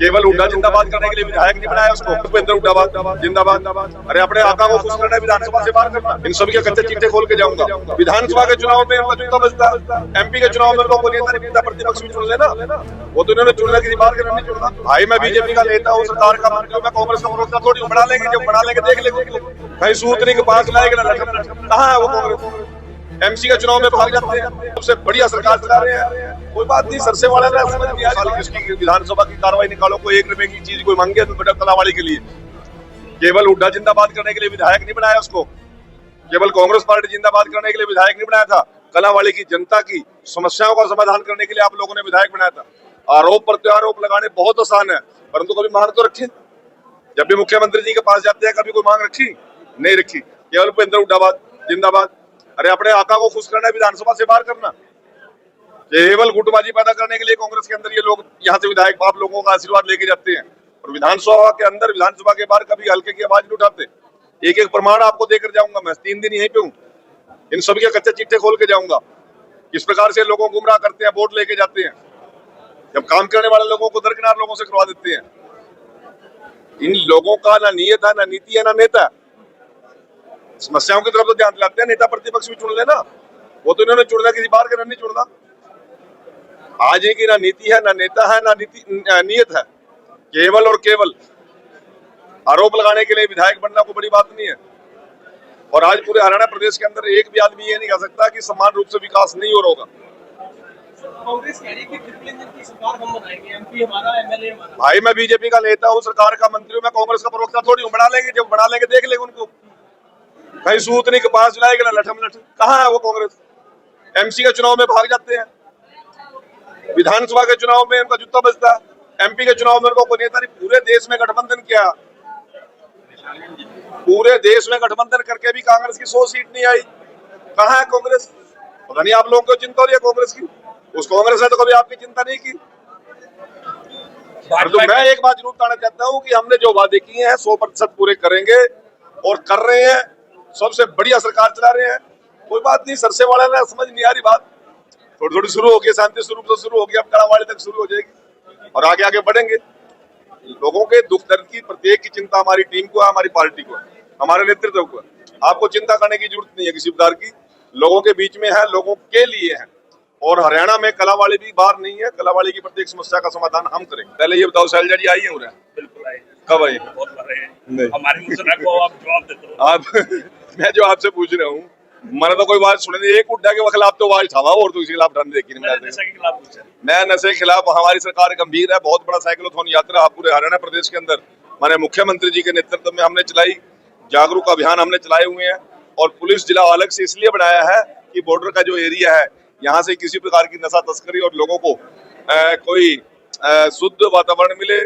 केवल हुड्डा जिंदाबाद करने के लिए विधायक नहीं बनाया उसको। भूपेंद्र हुड्डा जिंदाबाद। अरे अपने आका को खुश करना है, विधानसभा से बाहर करना। इन सभी के कच्चे चिट्ठे खोल के जाऊंगा। विधानसभा के चुनाव में उनका जूता बजता, एमपी के चुनाव में उनको नेता प्रतिपक्ष भी चुन लेना। वो तो इन्होंने चुनना किसी बार के नहीं चुनना। भाई मैं बीजेपी का नेता हूँ, सरकार का मंत्री हूँ, मैं कांग्रेस का प्रवक्ता थोड़ी बना लेंगे। जब बना लेंगे देख लेंगे। कहीं सूत्री के पास लाएगा ना, कहाँ है वो कांग्रेस? एमसी के चुनाव में भाग जाते हैं, सबसे बढ़िया सरकार चला रहे हैं। कोई बात नहीं, सरसे वाले ने समझ लिया किसकी विधानसभा की कार्रवाई निकालो। कोई 1 रुपए की चीज कोई मांगे तो बेटा कलावाड़ी के लिए। केवल हुड्डा जिंदाबाद करने के लिए विधायक नहीं बनाया उसको। केवल कांग्रेस पार्टी जिंदाबाद करने के लिए विधायक नहीं बनाया था। कलावाड़ी की जनता की समस्याओं का समाधान करने के लिए आप लोगों ने विधायक बनाया था। आरोप प्रत्यारोप लगाने बहुत आसान है, परंतु कभी मांग तो रखी। जब भी मुख्यमंत्री जी के पास जाते हैं कभी कोई मांग रखी नहीं रखी। केवल भूपेंद्र हुड्डा जिंदाबाद। अरे अपने आका को खुश करना है, विधानसभा से बाहर करना। केवल गुटबाजी पैदा करने के लिए कांग्रेस के अंदर ये लोग यहाँ से विधायक आप लोगों का आशीर्वाद लेके जाते हैं और विधानसभा के अंदर विधानसभा के बाहर कभी हल्के की आवाज नहीं उठाते। एक एक प्रमाण आपको देकर जाऊंगा। मैं 3 दिन यहीं पे हूँ। इन सभी के कच्चे चिट्ठे खोल के जाऊंगा। किस प्रकार से लोगों को गुमराह करते हैं, वोट लेके जाते हैं। जब काम करने वाले लोगों को दरकिनार लोगों से करवा देते हैं। इन लोगों का ना नीयत है, ना नीति है, ना नेता। समस्याओं की तरफ तो ध्यान दिलाते हैं। नेता प्रतिपक्ष भी चुन लेना। वो तो इन्होंने चुनना किसी बार के नहीं चुनना। आज की ना नीति है, ना नेता है, ना नीयत है। केवल और केवल आरोप लगाने के लिए विधायक बनना कोई बड़ी बात नहीं है। और आज पूरे हरियाणा प्रदेश के अंदर एक भी आदमी ये नहीं कह सकता कि समान रूप से विकास नहीं हो रहा होगा। कांग्रेस कह रही है कि ट्रिपल इंजन की सरकार हम बनाएंगे, एमपी हमारा, एमएलए हमारा। भाई मैं बीजेपी का नेता हूँ, सरकार का मंत्री हूँ, मैं कांग्रेस का प्रवक्ता थोड़ी हूँ। बना लेंगे, जब बना लेंगे देख लेंगे उनको। कहीं सूतनी के पास लाएगा ना लठम लठ, कहाँ है वो कांग्रेस? एमसी के चुनाव में भाग जाते हैं, विधानसभा के चुनाव में उनका जूता बजता, एमपी के चुनाव में उनको कोई नेता नहीं। पूरे देश में गठबंधन किया, पूरे देश में गठबंधन करके भी कांग्रेस की 100 सीट नहीं आई। कहाँ है कांग्रेस? पता नहीं आप लोगों को चिंता हो रही है कांग्रेस की। उस कांग्रेस ने तो कभी आपकी चिंता नहीं की। तो मैं एक बात जरूर बताना चाहता हूँ कि हमने जो वादे किए हैं 100% पूरे करेंगे और कर रहे हैं। सबसे बढ़िया सरकार चला रहे हैं। कोई बात नहीं, सरसे वाला ना समझ नहीं आ रही बात। थोड़ी थोड़ी शुरू होगी, शांति स्वरूप से शुरू होगी, अब कड़ावाड़ी तक शुरू हो जाएगी और आगे आगे बढ़ेंगे। लोगों के दुख दर्द की प्रत्येक की चिंता हमारी टीम को है, हमारी पार्टी को है, हमारे नेतृत्व को है। आपको चिंता करने की जरूरत नहीं है किसी प्रकार की। लोगों के बीच में है, लोगों के लिए है। और हरियाणा में कलावाड़ी भी बाहर नहीं है। कलावाड़ी की प्रत्येक समस्या का समाधान हम करेंगे। पहले ये बताओ, शैलजा जी आई है? बिल्कुल आई। कब आई? बहुत बार आई। हमारी मुझसे रखो, आप जवाब देते हो। आप मैं जो आपसे पूछ रहा हूँ, मैंने तो कोई बात सुनी नहीं। एक हुड्डा के खिलाफ तो आवाज उठावा और तो इसके खिलाफ ढंग देखी नहीं। नशे के खिलाफ पूछा। मैं नशे के खिलाफ हमारी सरकार गंभीर है। बहुत बड़ा साइक्लोथॉन यात्रा पूरे हरियाणा प्रदेश के अंदर माननीय मुख्यमंत्री जी के नेतृत्व में हमने चलाई। जागरूक अभियान हमने चलाए हुए हैं और पुलिस जिला अलग से इसलिए बनाया है कि बॉर्डर का जो एरिया है, यहाँ से किसी प्रकार की नशा तस्करी और लोगों को कोई शुद्ध वातावरण मिले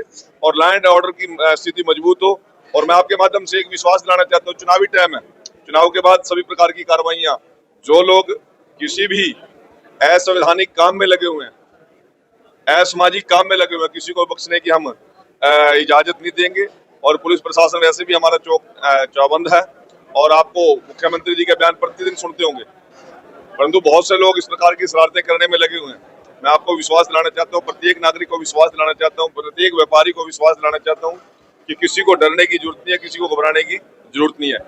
और लॉ एंड ऑर्डर की स्थिति मजबूत हो। और मैं आपके माध्यम से एक विश्वास दिलाना चाहता हूँ, चुनावी टाइम है, चुनाव के बाद सभी प्रकार की कार्रवाइयां, जो लोग किसी भी असंवैधानिक काम में लगे हुए हैं, असामाजिक काम में लगे हुए हैं, किसी को बख्शने की हम इजाजत नहीं देंगे। और पुलिस प्रशासन वैसे भी हमारा चौबंद है और आपको मुख्यमंत्री जी के बयान प्रतिदिन सुनते होंगे, परंतु बहुत से लोग इस प्रकार की शरारतें करने में लगे हुए हैं। मैं आपको विश्वास दिलाना चाहता हूँ, प्रत्येक नागरिक को विश्वास दिलाना चाहता हूँ, प्रत्येक व्यापारी को विश्वास दिलाना चाहता हूँ कि किसी को डरने की जरूरत नहीं है, किसी को घबराने की जरूरत नहीं है।